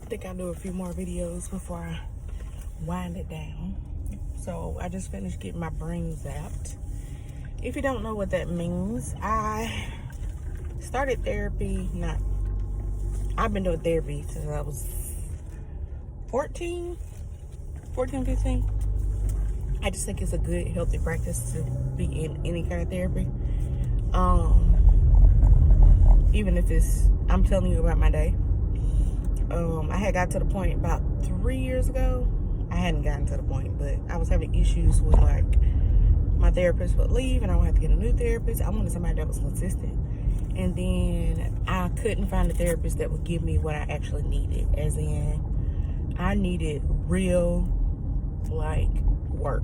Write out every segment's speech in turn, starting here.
think I'll do a few more videos before I wind it down. So I just finished getting my brain zapped. If you don't know what that means, I started therapy, I've been doing therapy since I was 14, 15. I just think it's a good, healthy practice to be in any kind of therapy. Even if I'm telling you about my day. I had got to the point about 3 years ago. I hadn't gotten to the point, but I was having issues with, like, my therapist would leave and I would have to get a new therapist. I wanted somebody that was consistent. And then I couldn't find a therapist that would give me what I actually needed. As in, I needed real, like, work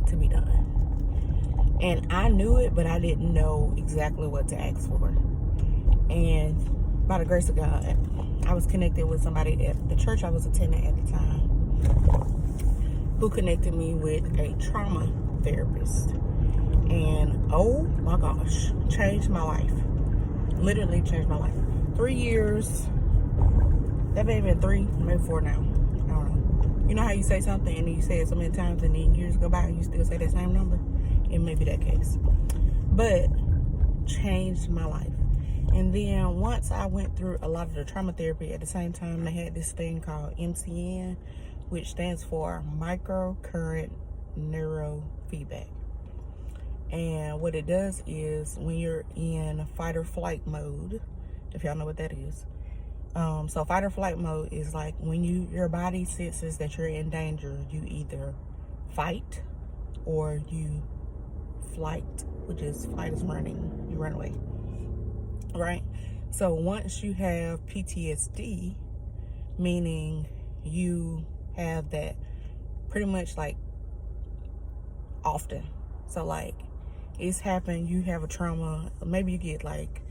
to be done. And I knew it, but I didn't know exactly what to ask for. And by the grace of God, I was connected with somebody at the church I was attending at the time who connected me with a trauma therapist. And oh my gosh, changed my life. Literally changed my life. 3 years, that may have been 3, maybe 4 now. I don't know. You know how you say something and then you say it so many times and then years go by and you still say that same number? It may be that case. But changed my life. And then once I went through a lot of the trauma therapy, at the same time they had this thing called MCN, which stands for microcurrent neurofeedback. And what it does is when you're in fight or flight mode, if y'all know what that is. So fight or flight mode is like when your body senses that you're in danger, you either fight or you flight, which is flight is running, you run away. Right? So once you have PTSD, meaning you have that pretty much like often. So like it's happened, you have a trauma, maybe you get like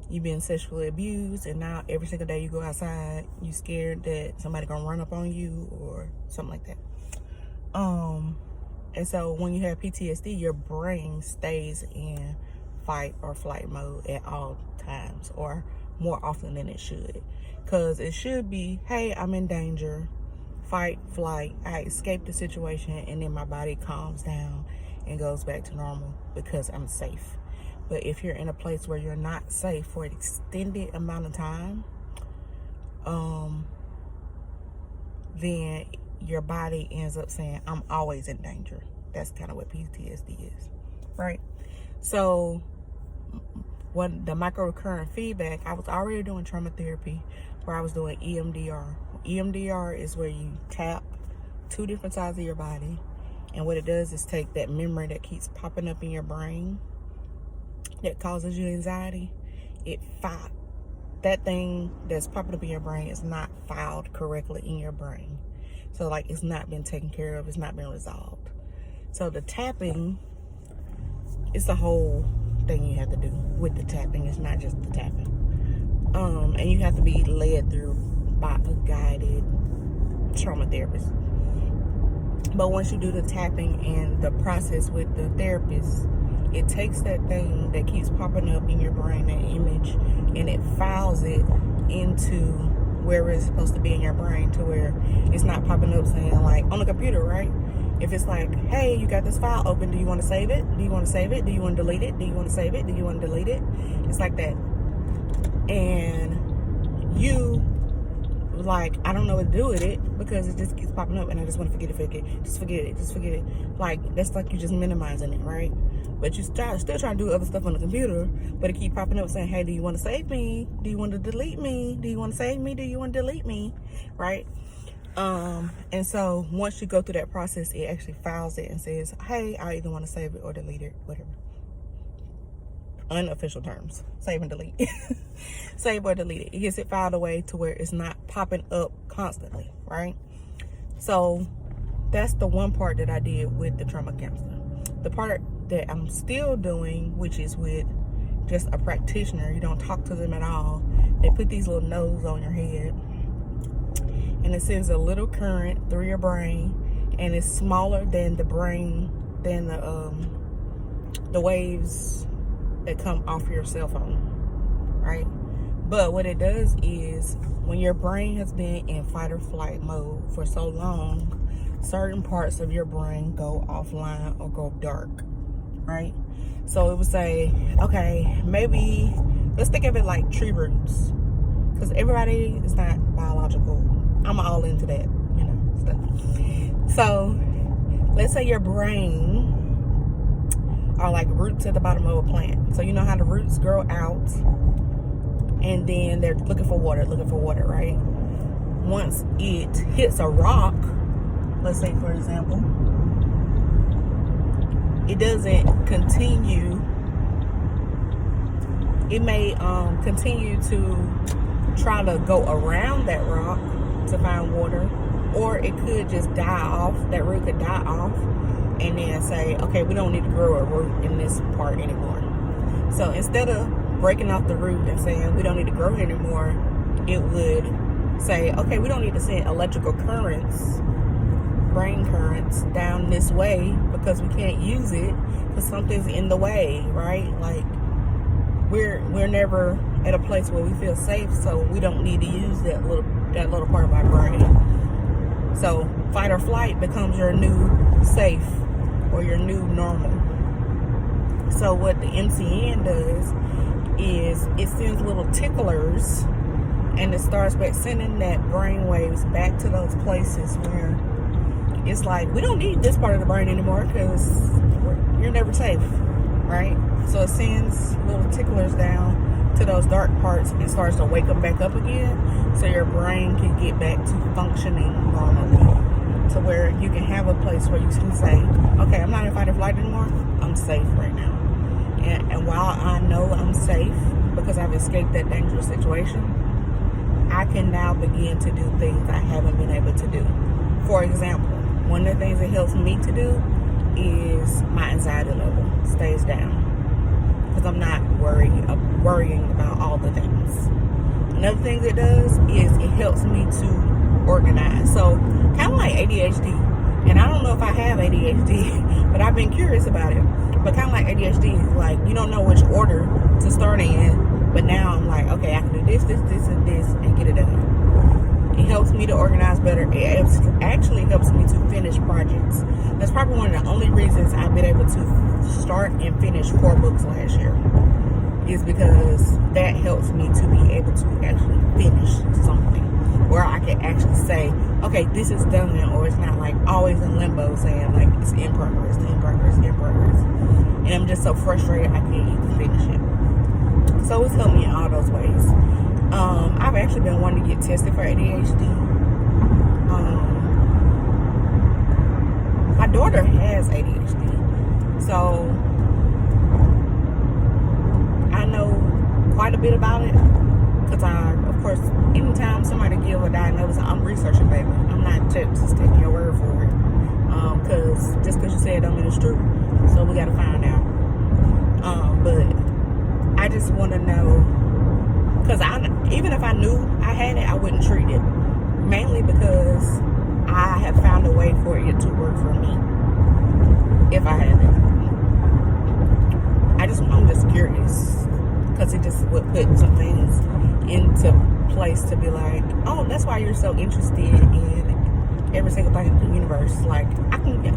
you've been sexually abused and now every single day you go outside, you scared that somebody gonna run up on you or something like that. And so when you have PTSD, your brain stays in fight or flight mode at all times, or more often than it should, because it should be, hey, I'm in danger, fight, flight, I escape the situation, and then my body calms down and goes back to normal because I'm safe. But if you're in a place where you're not safe for an extended amount of time, then your body ends up saying, I'm always in danger. That's kind of what PTSD is, right? So what the microcurrent feedback, I was already doing trauma therapy where I was doing Emdr. Emdr is where you tap 2 different sides of your body, and what it does is take that memory that keeps popping up in your brain that causes you anxiety. That thing that's popping up in your brain is not filed correctly in your brain. So like it's not been taken care of, it's not been resolved. So the tapping, it's the whole thing you have to do with the tapping. It's not just the tapping. And you have to be led through by a guided trauma therapist. But once you do the tapping and the process with the therapist, it takes that thing that keeps popping up in your brain, that image, and it files it into where it's supposed to be in your brain, to where it's not popping up saying, like on the computer, right? If it's like, hey, you got this file open, do you want to save it? Do you want to save it? Do you want to delete it? Do you want to save it? Do you want to delete it? It's like that. And you, like, I don't know what to do with it because it just keeps popping up and I just want to forget it. Just forget it. Like, that's like you just minimizing it, right? But you still trying to do other stuff on the computer, but it keep popping up saying, hey, do you want to save me? Do you want to delete me? Do you want to save me? Do you want to delete me? Right? And so once you go through that process, it actually files it and says, hey, I either want to save it or delete it, whatever. Unofficial terms, save and delete. Save or delete it. It gets it filed away to where it's not popping up constantly, right? So that's the one part that I did with the trauma counselor. The part that I'm still doing, which is with just a practitioner, you don't talk to them at all. They put these little nodes on your head and it sends a little current through your brain, and it's smaller than the brain, than the waves that come off your cell phone, right? But what it does is when your brain has been in fight or flight mode for so long, certain parts of your brain go offline or go dark, right? So it would say, okay, maybe let's think of it like tree roots, because everybody is not biological. I'm all into that, stuff. So let's say your brain are like roots at the bottom of a plant. So you know how the roots grow out and then they're looking for water, right? Once it hits a rock, let's say for example, it doesn't continue. It may continue to try to go around that rock to find water, or it could just die off. That root could die off and then say, okay, we don't need to grow a root in this part anymore. So instead of breaking off the root and saying we don't need to grow it anymore, it would say, okay, we don't need to send electrical currents, brain currents down this way because we can't use it because something's in the way, right? Like we're never at a place where we feel safe, so we don't need to use that little part of our brain. So fight or flight becomes your new safe or your new normal. So what the MCN does is it sends little ticklers and it starts back sending that brain waves back to those places where it's like, we don't need this part of the brain anymore because you're never safe, right? So it sends little ticklers down to those dark parts and starts to wake them back up again, so your brain can get back to functioning normally, to where you can have a place where you can say, okay, I'm not in fight or flight anymore, I'm safe right now. And while I know I'm safe because I've escaped that dangerous situation, I can now begin to do things I haven't been able to do. For example, one of the things it helps me to do is my anxiety level stays down because I'm not worrying about all the things. Another thing it does is it helps me to organize. So kind of like ADHD. And I don't know if I have ADHD, but I've been curious about it. But kind of like ADHD, like you don't know which order to start in, but now I'm like, okay, I can do this, and this, and get it done. It helps me to organize better. It actually helps me to finish projects. That's probably one of the only reasons I've been able to start and finish 4 books last year, is because that helps me to be able to actually finish something where I can actually say, okay, this is done, or it's not like always in limbo saying like it's in progress. And I'm just so frustrated I can't even finish it. So it's helped me in all those ways. I've actually been wanting to get tested for ADHD. My daughter has ADHD, so I know quite a bit about it. Because of course, anytime somebody give a diagnosis, I'm researching, baby. I'm not just taking your word for it. Because just because you say it don't mean it's true. So we got to find out. But I just want to know, because even if I knew I had it, I wouldn't treat it. Mainly because I have found a way for it to work for me if I have it. I'm just curious, because it just would put some things into place to be like, oh, that's why you're so interested in every single thing in the universe. Like, I can get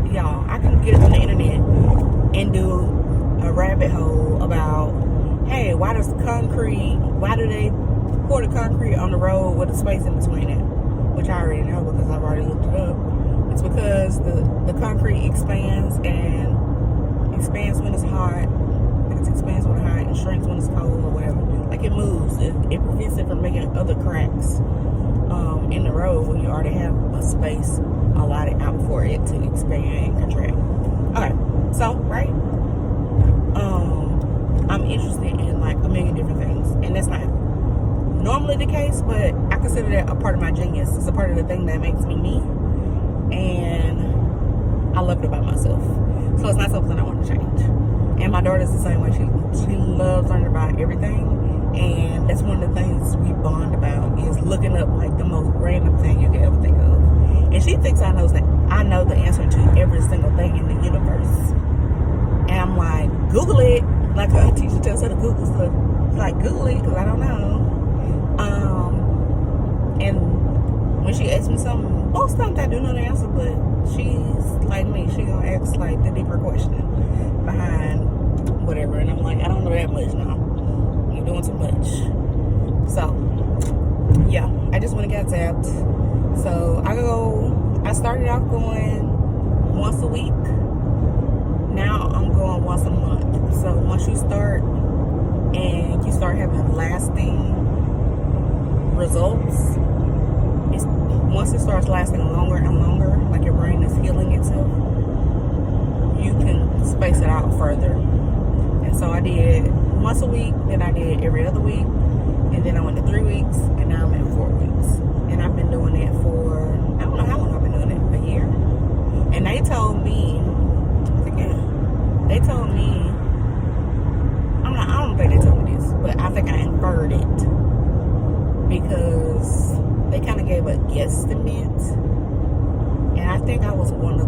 on the internet and do a rabbit hole about, hey, why do they pour the concrete on the road with a space in between it? Which I already know because I've already looked it up. It's because the concrete expands when it's hot. It expands when it's hot and shrinks when it's cold or whatever. Like, it moves. It prevents it from making other cracks in the road when you already have a space allotted out for it to expand and contract. Okay, so right, I'm interested in like a million different things, and that's not normally the case, but I consider that a part of my genius. It's a part of the thing that makes me me, and I love it about myself. So it's not something I want to change. And my daughter's the same way. She loves learning about everything, and that's one of the things we bond about, is looking up like the most random thing you can ever think of. And she thinks I know the answer to every single thing in the universe. And I'm like, Google it. Like her teacher tells her to Google stuff. It's like, Google it, because I don't know. when she asks me something, most times I do know the answer, but she's like me. She gonna ask like the deeper question behind whatever, and I'm like, I don't know that much now. You're doing too much. So yeah, I just went and got zapped. So I started off going once a week. Now I'm going once a month. So once you start and you start having lasting results, once it starts lasting longer and longer, like your brain is healing itself, you can space it out further. And so I did once a week, then I did every other week, and then I went to 3 weeks, and now I'm at 4 weeks. And I've been doing it for, I don't know how long I've been doing it, a year. And they told me, I don't think they told me this, but I think I inferred it, because they kind of gave a guesstimate, and I think I was one